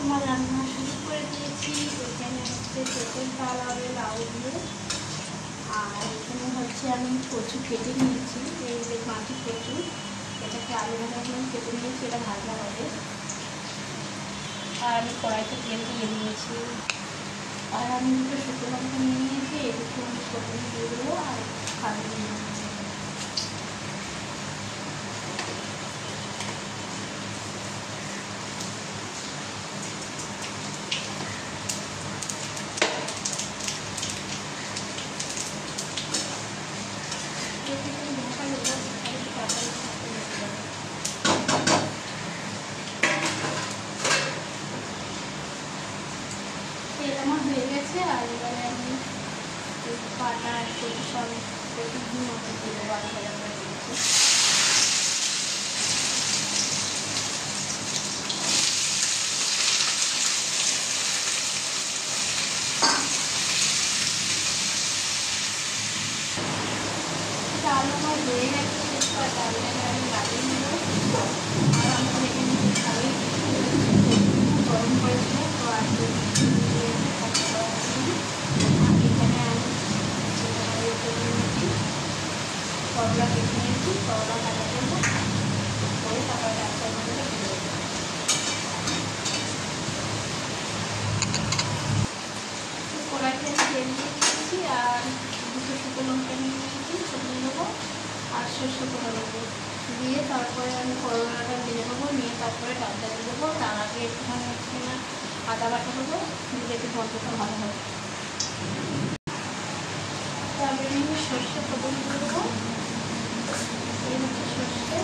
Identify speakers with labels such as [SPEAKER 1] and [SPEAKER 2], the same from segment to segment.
[SPEAKER 1] আমার রান্না শুরু করে দিয়েছি। এখানে হচ্ছে পেঁপের ডাল হবে লাউ দিয়ে, আর এখানে হচ্ছে আমি কচু কেটে নিয়েছি, এই যে মাটি কচু, এটাকে আলু ভাজার জন্য কেটে নিয়েছি, এটা ভাজা হবে। আর আমি কড়াইতে তেল দিয়ে দিয়েছি, আর আমি দুটো শুকনো লঙ্কা নিয়ে নিয়েছি, এই দুটো আমি ফোড়ন দিয়ে দেবো আর কালো দিয়ে দেবো। তেল আমার হয়ে গেছে, আর এবারে আমি বাটা আর কচু সব একটু মতো দিয়ে দেবো, আলু ভাজা করে দিয়েছি। ডাল আমার হয়ে গেছে, ডালটাকে আমি লাগিয়ে নেব। আর আমাদের এখানে ভালোই গরম পড়েছে, তো আর করলা কেটে নিয়েছি, করলা ভাজা করবো করে তারপর ডালটার মধ্যে দিয়ে দেবো। কড়াইতে তেল দিয়ে দিয়েছি, আর দুটো শুকনো লঙ্কা নিয়ে নিয়েছি, শুকনো নেবো আর সর্ষে পোড়া দেবো দিয়ে তারপরে আমি করলাটা ভেজে নেবো, নিয়ে তারপরে ডালটা দিয়ে দেবো। তার আগে একটুখানি হচ্ছে না আদা বাটা দেবো, দিলে একটু গন্ধটা ভালো হবে। তারপরে আমি সর্ষে ফোড়ন দিয়ে দেবো, এই হচ্ছে সর্ষে।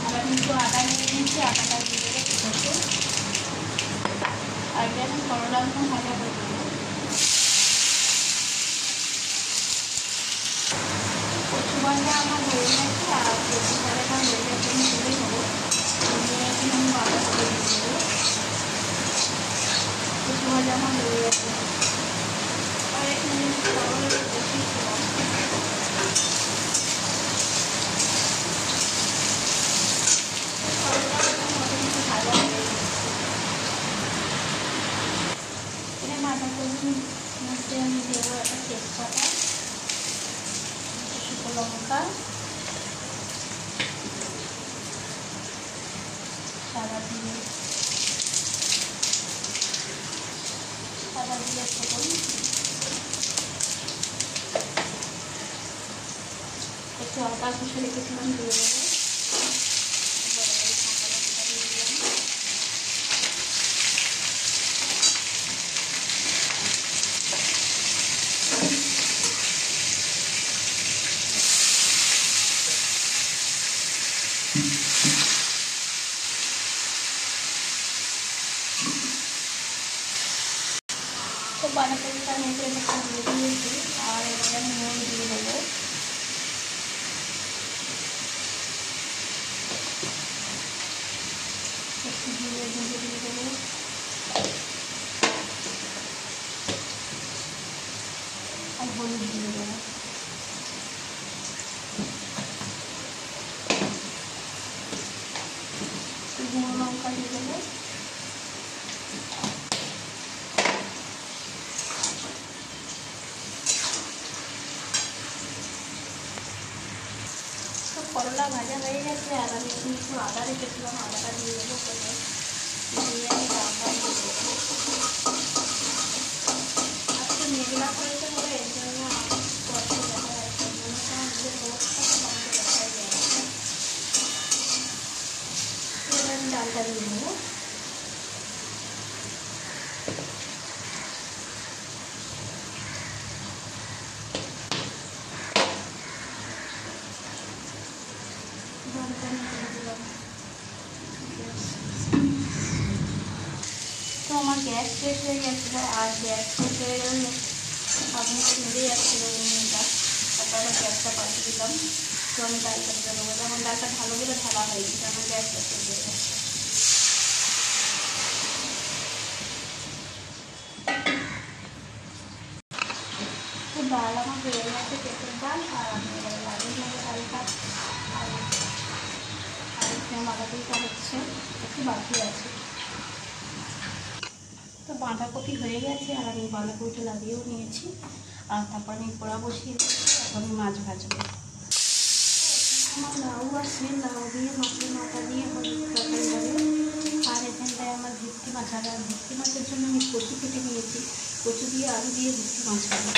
[SPEAKER 1] আর আমি একটু আদা নিয়ে নিয়েছি, আদাটা দিয়ে দেবো একটু, আর এটা আমি করলা একদম ভাজা করে দেবো। কচু ভাজা আমার হয়ে গেছে, আর কচু ভাজাটা হয়ে গেছে, আমি তুলে নেবো, নিয়ে এখন আমি বাটা করে দিয়ে দেবো। কচু ভাজা আমার হয়ে গেছে, আর এখানে চাউলের বসিয়েছিলাম। ভাজা করবো মধ্যে আমি দেবো একটা তেজপাতা, শুকনো লঙ্কা, সাদা দিয়ে ফোড়ন, একটু আদা কষে রেখেছিলাম দিয়ে দেবো। তো বাঁধাকপিটা আমি এখানে দিয়ে দিয়েছি, আর এবারে আমি নুন দিয়ে দেবো। একটু দিয়ে দেবো, আর হলুদ দিয়ে দেবো। শুকনো লঙ্কা দিয়ে দেবো, করলা ভাজা হয়ে গেছে, আর আমি একটু আদা রেখেছিলাম, আদাটা দিয়ে দেবো করে দিয়ে আমি ডালটা দিয়ে দেবো। আজকে মেঘলা করেছে বলে এর জন্য কষ্ট দেখা যাচ্ছে, মনে হয় যে রোদটাকে কমতে দেখা যাচ্ছে। এবার আমি ডালটা দিয়ে দেবো। তো আমার গ্যাস শেষ হয়ে গেছিলো, আর গ্যাস শেষ হয়ে গেলে আপনি তো মিলে যাচ্ছিলো রুমটা, তারপরে গ্যাসটা পাঠিয়ে দিলাম। তো আমি ডালটা দিয়ে দেবো, যেমন ডালটা ভালো করে ঢালা হয়েছে, আমার গ্যাসটা শেষ হয়ে গেছে। তো ডাল আমার হয়ে গেছে, পেঁপের ডাল, আর আমি এবার লাগিয়ে নেবো ডালটা। আর 5 বাঁধাকপিটা হচ্ছে একটু বাকি আছে। বাঁধাকপি হয়ে গেছে আর আমি বাঁধাকপিটা লাগিয়েও নিয়েছি। আর তারপর আমি পোড়া বসিয়ে দিয়েছি, এখন আমি মাছ ভাজবো। আমার লাউ আছে, লাউ দিয়ে মাছের মাথা দিয়ে তরকারি হবে। আর এখানটায় আমার ভেটকি মাছ, আর ভেটকি মাছের জন্য আমি কচু কেটে নিয়েছি, কচু দিয়ে আলু দিয়ে ভেটকি মাছ হবে।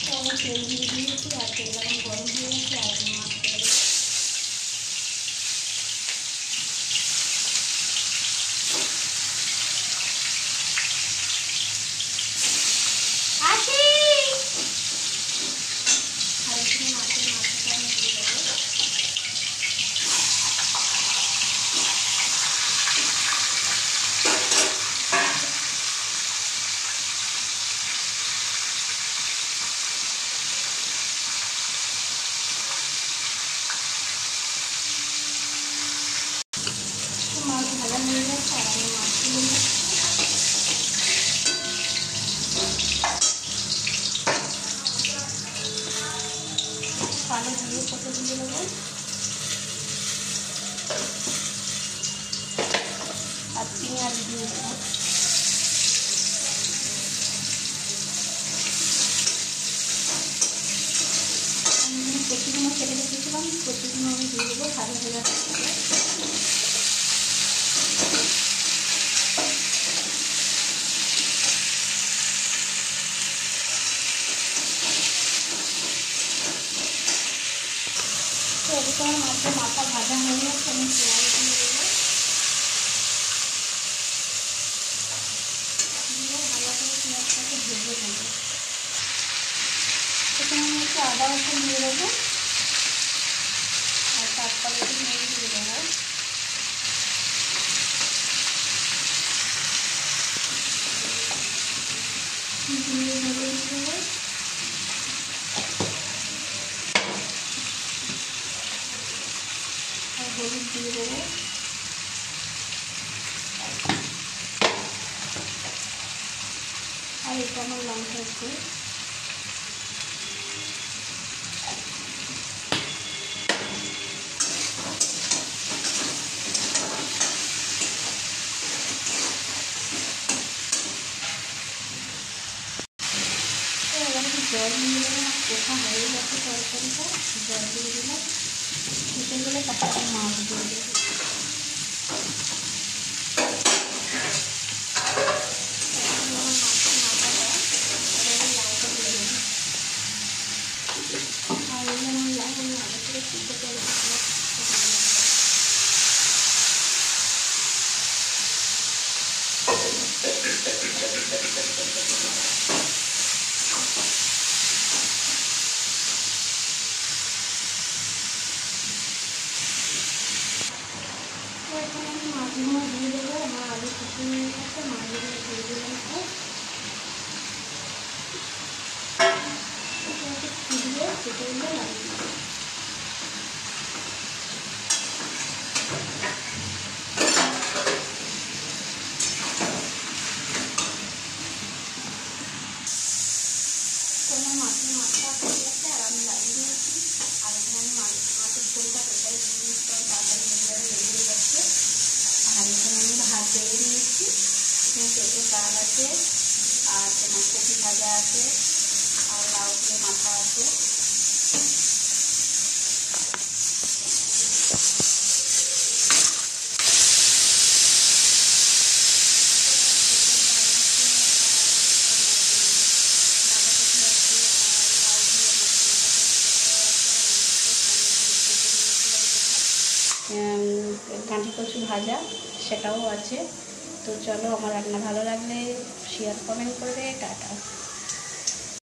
[SPEAKER 1] তো আমি তেল দিয়ে দিয়েছি, আর তেল এখন গরম হয়ে গেছে, আর আমি মাছ ছেড়ে দেবো। আর এখানে মাছের মাথাটা আমি দিয়ে দেবো। মাছ ভাজা হয়ে গেছে, আর আমি মাছগুলো কালো দিয়ে কত দিয়ে দেবো, আর পেঁয়াজ দিয়ে দেবো। আমি কচুগুলো কেটে রেখেছিলাম, কচুগুলো আমি দিয়ে দেবো ভাজা ভাজা করে। তো এদিকে আমার মাছের মাথা ভাজা হয়ে গেছে, আমি পেঁয়াজ দিয়ে দেবো, দিয়ে ভালো করে পেঁয়াজটাকে ভেজে নেবো। এখানে আমি একটু আদা রসুন দিয়ে দেবো, আর তারপরে একটু নুন দিয়ে দেবো। দিয়ে ভেজে দেবো, আর হলুদ দিয়ে দেবো, আর এটা আমার লঙ্কা একটু। জল দিয়ে দিলাম, কোথা হয়ে গেছে তরকারিটা, জল দিয়ে দিলাম, ফুটে গেলে তারপরে মাছ দিয়ে দেবো। আর এই আমার লাউ আমি আগে থেকে সিদ্ধ করে এখানে আমি মাছগুলো দিয়ে দেবো। আমার আলু কুচি নিয়ে গেছে, মাছগুলো দিয়ে দিলাম। ফুটবে, ফুটে উঠলে লাগিয়ে দেবো। আমার মাছের মাছটা হয়ে গেছে, আর আমি লাগিয়ে দিয়েছি। আর এখানে আমি মাছের ঝোলটা প্রেসারে দিয়ে দিয়েছি, তাড়াতাড়ি হয়ে যাবে, রেডি হয়ে যাচ্ছে। আর এখানে আমি ভাত বেড়ে নিয়েছি, এখানে পেঁপে ডাল আছে, আর তোমার কপি ভাজা আছে, আর লাউ দিয়ে মাথা আছে। কাঁটি কচু ভাজা সেটাও আছে। তো চলো, আমার রান্না ভালো লাগলে শেয়ার কমেন্ট করবে। টাটা।